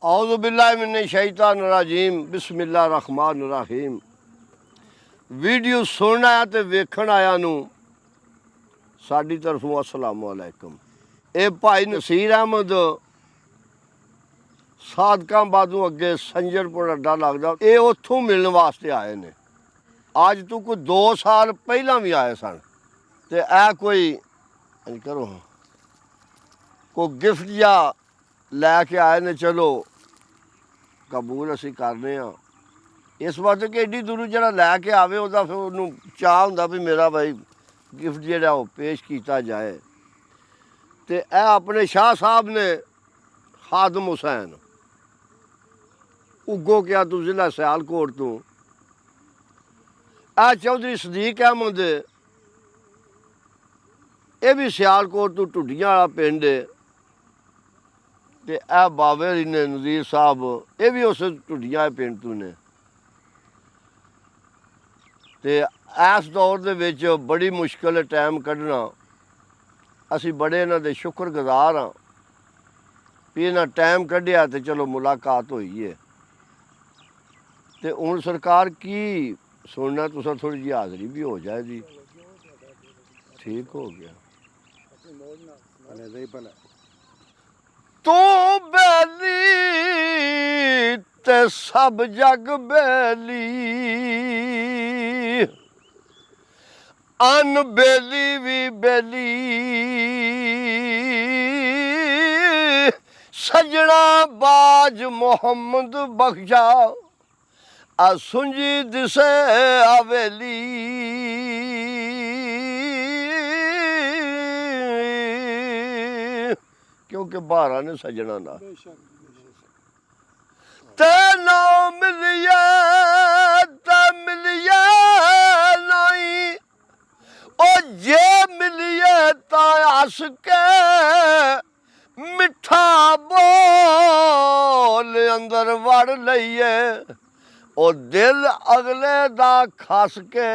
औज़ु बिल्लाहि मिने शैतानिर रजीम बिस्मिल्लाहिर रहमानिर रहीम। वीडियो सुनना है तो वेखण आया नू साडी तरफों अस्सलामु अलैकुम। ये भाई नसीर अहमद सादकाबादों अगे संजरपुर अड्डा लगदा, ये उत्थों मिलने वास्ते आए ने। अज तो कोई 2 साल पहला भी आए सन। ते ए कोई करो कोई गिफ्ट या लैके आए ने, चलो कबूल असी करने हाँ। इस वास्ते कि एड्डी दूरों जरा लैके आवे उहदा फिर उहनूं चाह हुंदा भी मेरा भाई गिफ्ट जिहड़ा वो पेश किया जाए। तो यह अपने शाह साहब ने खादम हुसैन उगो क्या तू जिला सियालकोट तू, यह चौधरी सदीक अहमद ये भी सियालकोट तू ढुड्डियां वाला पिंड है। ते ए बावे ने नज़ीर साहब ये भी उस ढुड्डियां पिंड तू ने। ते इस दौर दे विच बड़ी मुश्किल टाइम कड्ढना, असी बड़े इन्हां दे शुक्रगुजार हाँ भी इन्हां टाइम कड्ढिया ते चलो मुलाकात होई है। ते हुण सरकार की सुनना तुसां थोड़ी जी हाज़री भी हो जाए जी। ठीक हो गया। तू बैली ते सब जग बैली, अन बेली भी बेली, सजना बाज मोहम्मद बख्शा आ सुंजी दिसे हवेली। क्योंकि बाहर ने सजना ना ते ना मिलिए ते मिलिए नहीं, ओ जे मिलिए ता हस के मिठा बोल अंदर वड़ लईए, ओ दिल अगले दा खस के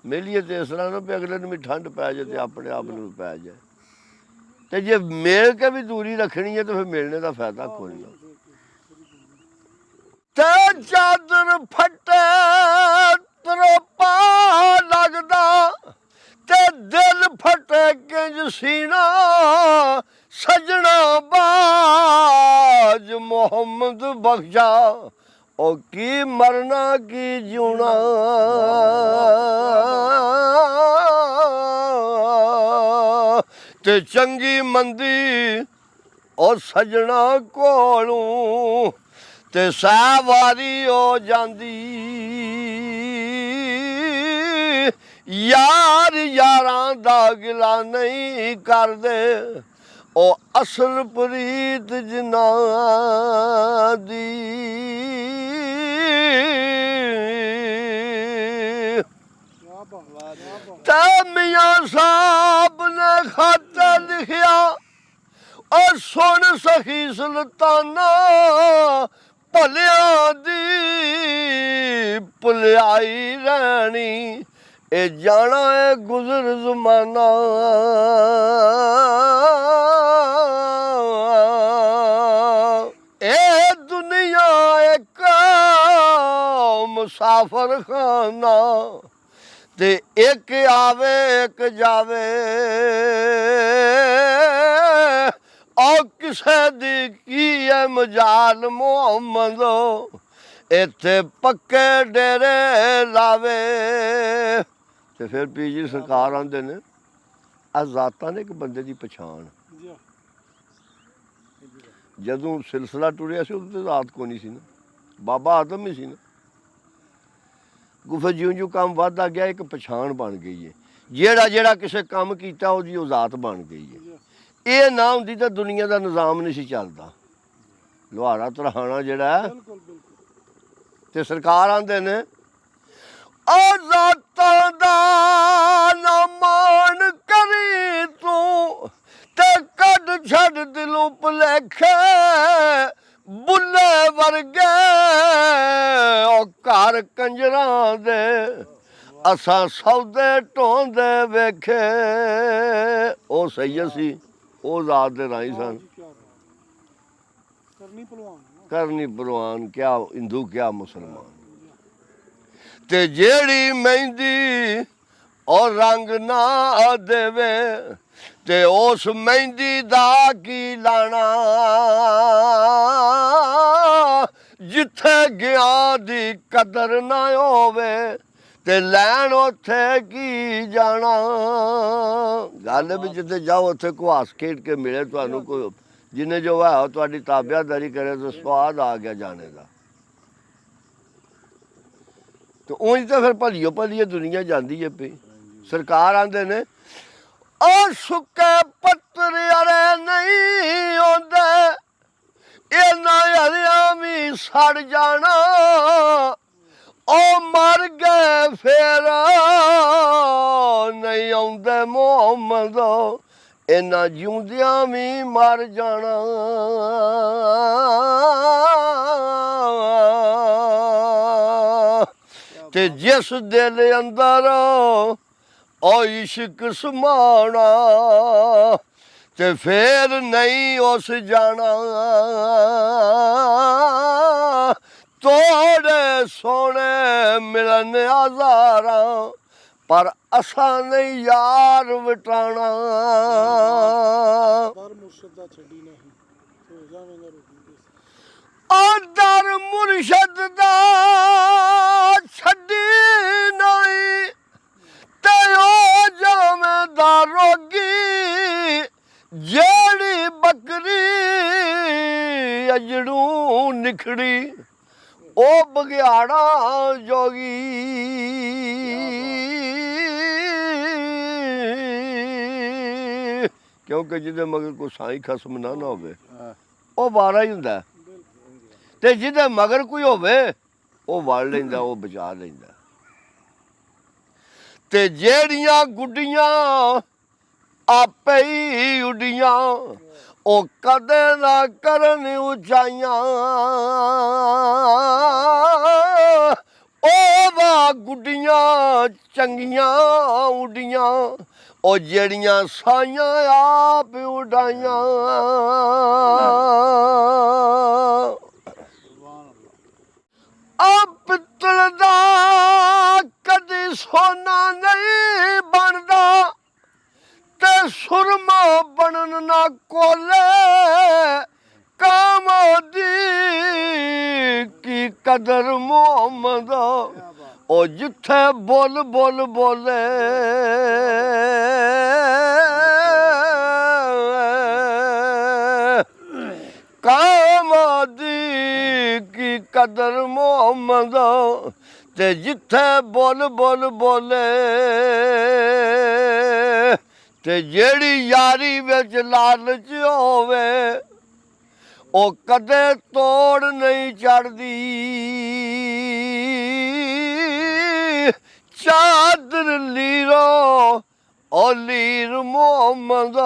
मिलिए। तो इस तरह ना भी अगले भी ठंड पै जाए तो अपने आप में पै जाए। तो जे मिल के भी दूरी रखनी है तो फिर मिलने का फायदा कोई ना। ते चादर फटे त्रोपा लगदा, ते दिल फटे किंज सीना, सजना बाज मोहम्मद बख्शा ओ की मरना की जीना। ते चंगी मंदी और सजना कोलों ते सहवारी हो जांदी, यार यारां दा गिला नहीं करदे, ओ असल प्रीत जिन्ना दी। ते मियां साहब ने खत लिखिया, और सुन सखी सुल्ताना भलियां दी भुलियाई रहनी, ए जाना है गुजर जमाना। ए दुनिया एक मुसाफर खाना, ते एक आवे एक जावे, और किसे दी की है मजाल मोहम्मद इत्थे पक्के डेरे लावे। ते फिर पीजी सरकार आंदे ने जातां ने एक बंदे की पछाण। जदों सिलसिला टुरिया सी उदों जात को नहीं सी ना, बाबा आदम ही सी ना। गुफे ज्यों ज्यों काम वधदा गया एक पछाण बन गई है, जेड़ा जेड़ा किसे काम कीता उहदी ओह जात बन गई है। ये ना हुंदी तां दुनिया का निज़ाम नहीं सी चलदा। लुहारा तरहाना जिहड़ा है ते सरकार आंदे ने ओ जातां दा ना मान करी तू, ते कढ छड़ दिलों भुलेखे बुल्ले वर्गे ओ घर कंजरां दे। असां सौदे ढोंदे वेखे ओ ਉਹ ਸੈਯਦ ਸੀ, ਉਹ ਜ਼ਾਤ ਦੇ ਰਾਹੀਂ ਸਨ। ਕਰਨੀ ਭਲਵਾਨ, ਕਿਆ ਹਿੰਦੂ ਕਿਆ ਮੁਸਲਮਾਨ। ਤੇ ਜਿਹੜੀ ਮਹਿੰਦੀ ਔਰ ਰੰਗ ਨਾ ਦੇਵੇ ਤੇ ਉਸ ਮਹਿੰਦੀ ਦਾ ਕੀ ਲਾਣਾ। ਜਿੱਥੇ ਗਿਆ ਦੀ ਕਦਰ ਨਾ ਹੋਵੇ ਤੇ ਲੈਣ ਉੱਥੇ ਕੀ ਜਾਣਾ। ਗੱਲ ਵੀ ਜਿੱਥੇ ਜਾਓ ਉੱਥੇ ਕੋਈ ਹੱਸ ਖੇਡ ਕੇ ਮਿਲੇ ਤੁਹਾਨੂੰ, ਕੋਈ ਜਿੰਨੇ ਜੋ ਹੈ ਤੁਹਾਡੀ ਤਾਬਿਆਦਾਰੀ ਕਰੇ ਤਾਂ ਸਵਾਦ ਆ ਗਿਆ ਜਾਣੇ ਦਾ। ਤੇ ਉਂਝ ਤਾਂ ਫਿਰ ਭਲੀਓ ਭਲੀਏ ਦੁਨੀਆ ਜਾਂਦੀ ਹੈ ਪਈ। ਸਰਕਾਰ ਆਂਦੇ ਨੇ ਉਹ ਸੁੱਕੇ ਪੱਤਰ ਅਰੇ ਨਹੀਂ ਆਉਂਦੇ, ਇਹਨਾਂ ਹਰਿਆਂ ਵੀ ਸੜ ਜਾਣਾ। ਉਹ ਮਰ ਗਏ ਫੇਰ ਨਹੀਂ ਆਉਂਦੇ ਮੁਹੰਮਦ, ਇਹਨਾਂ ਜਿਉਂਦਿਆਂ ਵੀ ਮਰ ਜਾਣਾ। ਤੇ ਜਿਸ ਦਿਲ ਅੰਦਰ ਉਹ ਇਸ਼ਕ ਸਮਾਣਾ ਤੇ ਫੇਰ ਨਹੀਂ ਉਸ ਜਾਣਾ। ਤੋੜੇ ਸੋਹਣੇ ਮਿਲਣ ਹਜ਼ਾਰਾਂ ਪਰ ਅਸਾਂ ਨਹੀਂ ਯਾਰ ਵਟਾਣਾ। ਦਰ ਮੁਰਸ਼ਦ ਦਾ ਛੱਡੀ ਨਹੀਂ ਤੇ ਉਹ ਜਾਵੇਂਦਾਰ ਰੋਗੀ। ਜਿਹੜੀ ਬੱਕਰੀ ਅਜੜੂ ਨਿਖੜੀ ਉਹ ਬਗਿਆੜਾ ਜੋਗੀ। ਕਿਉਂਕਿ ਜਿਹਦੇ ਮਗਰ ਕੋਈ ਸਾਈਂ ਖਸਮ ਨਾ ਹੋਵੇ ਉਹ ਵਾਰਾ ਹੀ ਹੁੰਦਾ, ਤੇ ਜਿਹਦੇ ਮਗਰ ਕੋਈ ਹੋਵੇ ਉਹ ਵੜ ਲੈਂਦਾ, ਉਹ ਬਚਾ ਲੈਂਦਾ। ਤੇ ਜਿਹੜੀਆਂ ਗੁੱਡੀਆਂ ਆਪੇ ਹੀ ਉੱਡੀਆਂ ਉਹ ਕਦੇ ਨਾ ਕਰਨ ਉਚਾਈਆਂ। ਉਹ ਵਾ ਗੁੱਡੀਆਂ ਚੰਗੀਆਂ ਉੱਡੀਆਂ ਉਹ ਜਿਹੜੀਆਂ ਸਾਈਆਂ ਆਪ ਉਡਾਈਆਂ। ਆ ਪਿੱਤਲ ਦਾ ਕਦੀ ਸੋਨਾ ਨਹੀਂ ਬਣਦਾ ਤੇ ਸੁਰਮਾ ਬਣਨ ਨਾ ਕੋਲੇ। ਕਾਮਦੀ ਕੀ ਕਦਰ ਮੁਹੰਮਦ, ਉਹ ਜਿੱਥੇ ਬੋਲ ਬੋਲ ਬੋਲੇ। ਕਾਮਦੀ ਕੀ ਕਦਰ ਮੁਹੰਮਦ ਤੇ ਜਿੱਥੇ ਬੋਲ ਬੋਲ ਬੋਲੇ। ਤੇ ਜਿਹੜੀ ਯਾਰੀ ਵਿੱਚ ਲਾਲਚ ਹੋਵੇ ਉਹ ਕਦੇ ਤੋੜ ਨਹੀਂ ਚੜਦੀ। ਚਾਦਰ ਲੀਰੋ ਉਹ ਲੀਰ ਮੁਹੰਮਦ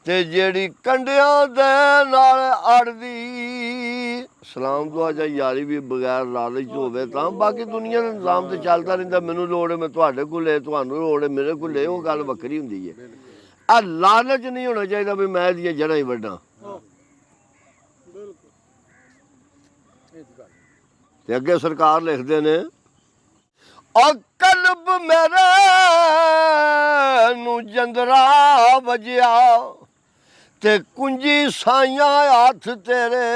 ਤੇ ਜਿਹੜੀ ਕੰਡਿਆਂ ਦੇ ਨਾਲ ਅੜਦੀ। ਸਲਾਮ ਦੁਆ ਜਾਂ ਯਾਰੀ ਵੀ ਬਗੈਰ ਲਾਲਚ ਹੋਵੇ ਤਾਂ ਬਾਕੀ ਦੁਨੀਆ ਦਾ ਨਿਜ਼ਾਮ ਤੇ ਚੱਲਦਾ ਰਹਿੰਦਾ। ਮੈਨੂੰ ਲੋੜ ਹੈ ਮੈਂ ਤੁਹਾਡੇ ਕੋਲ ਹੈ, ਤੁਹਾਨੂੰ ਲੋੜ ਹੈ ਮੇਰੇ ਕੋਲ ਹੈ, ਉਹ ਗੱਲ ਵੱਖਰੀ ਹੁੰਦੀ ਹੈ। ਆ ਲਾਲਚ ਨਹੀਂ ਹੋਣਾ ਚਾਹੀਦਾ ਵੀ ਮੈਂ ਇਹਦੀਆਂ ਜੜ੍ਹਾਂ ਹੀ ਵੱਢਾਂ। ਤੇ ਅੱਗੇ ਸਰਕਾਰ ਲਿਖਦੇ ਨੇ ਉਹ ਕਲਬ ਮੇਰੇ ਨੂੰ ਜੰਦਰਾ ਵਜਿਆ ਤੇ ਕੁੰਜੀ ਸਾਈਆਂ ਹੱਥ ਤੇਰੇ।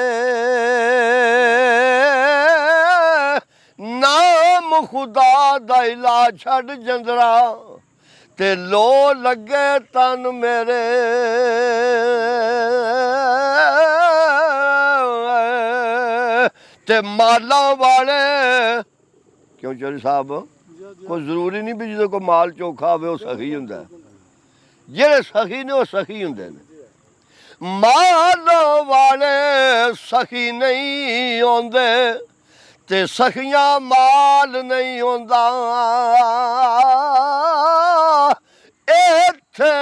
ਨਾਮ ਖੁਦਾ ਦਾ ਇਲਾ ਛੱਡ ਜੰਦਰਾ ਤੇ ਲੋ ਲੱਗੇ ਤਨ ਮੇਰੇ। ਤੇ ਮਾਲਾਂ ਵਾਲੇ ਕਿਉਂ ਚੌਧਰੀ ਸਾਹਿਬ ਕੋਈ ਜ਼ਰੂਰੀ ਨਹੀਂ ਵੀ ਜਦੋਂ ਕੋਈ ਮਾਲ ਚੋਖਾ ਹੋਵੇ ਉਹ ਸਖੀ ਹੁੰਦਾ। ਜਿਹੜੇ ਸਖੀ ਨੇ ਉਹ ਸਖੀ ਹੁੰਦੇ ਨੇ। ਮਾਲ ਵਾਲੇ ਸਖੀ ਨਹੀਂ ਆਉਂਦੇ ਤੇ ਸਖੀਆਂ ਮਾਲ ਨਹੀਂ ਆਉਂਦਾ। ਇੱਥੇ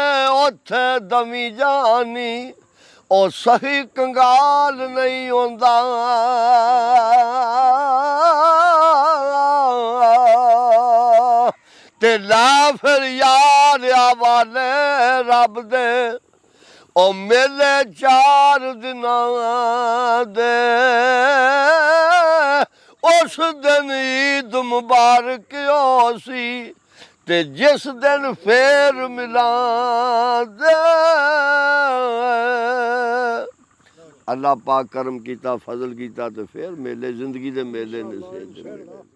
ਉੱਥੇ ਦਮੀ ਜਾਨੀ ਉਹ ਸਹੀ ਕੰਗਾਲ ਨਹੀਂ ਆਉਂਦਾ। ਤੇ ਲਾ ਫਿਰ ਯਾਰ ਮਾਰਿਆ ਵਾਲੇ ਰੱਬ ਦੇ ਉਹ ਮੇਲੇ 4 ਦਿਨਾਂ ਦੇ ਉਸ ਦਿਨ ਈਦ ਮੁਬਾਰਕ ਹੋ ਸੀ ਤੇ ਜਿਸ ਦਿਨ ਫੇਰ ਮਿਲਾਂਦੇ ਅੱਲਾਹ ਪਾਕ ਕਰਮ ਕੀਤਾ ਫਜ਼ਲ ਕੀਤਾ ਤੇ ਫੇਰ ਮੇਲੇ ਜ਼ਿੰਦਗੀ ਦੇ ਮੇਲੇ ਨਸੀਬ